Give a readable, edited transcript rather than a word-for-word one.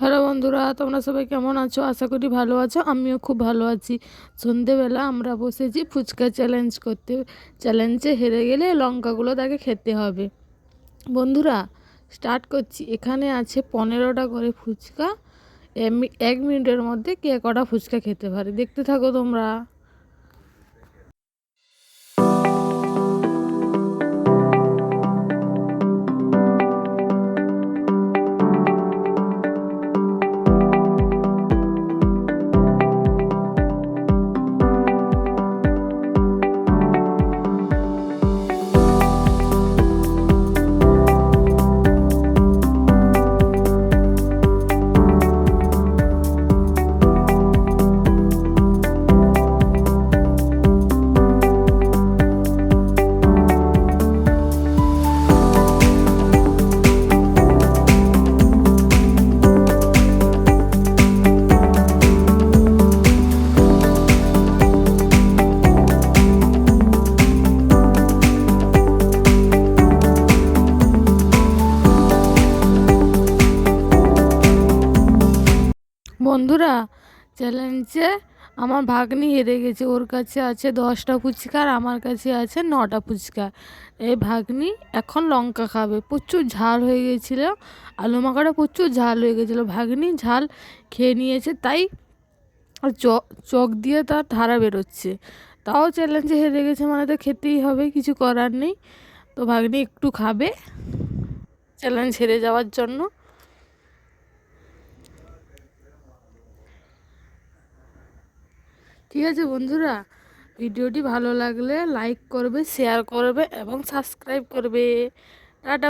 Hello বন্ধুরা, তোমরা সবাই কেমন আছো? আশা করি ভালো আছো। আমিও খুব ভালো আছি। সন্ধেবেলা আমরা বসেছি ফুচকা চ্যালেঞ্জ করতে। চ্যালেঞ্জে হেরে গেলে লঙ্কাগুলো তাকে খেতে হবে। বন্ধুরা, স্টার্ট করছি। এখানে আছে 15টা করে ফুচকা। 1 মিনিটের মধ্যে কে কটা ফুচকা খেতে পারে, দেখতে থাকো তোমরা। বন্ধুরা, চ্যালেঞ্জে আমার ভাগ্নি হেরে গেছে। ওর কাছে আছে 10টা ফুচকা আর আমার কাছে আছে 9টা ফুচকা। এই ভাগ্নি এখন লঙ্কা খাবে। প্রচুর ঝাল হয়ে গেছিলো, আলু মাখাটা প্রচুর ঝাল হয়ে গেছিলো। ভাগ্নি ঝাল খেয়ে নিয়েছে, তাই চোখ দিয়ে তার ধারা বেরোচ্ছে। তাও চ্যালেঞ্জে হেরে গেছে মানে তো খেতেই হবে, কিছু করার নেই। তো ভাগ্নি একটু খাবে চ্যালেঞ্জ হেরে যাওয়ার জন্য। ঠিক আছে বন্ধুরা, ভিডিওটি ভালো লাগলে লাইক করবে, শেয়ার করবে এবং সাবস্ক্রাইব করবে। টাটা।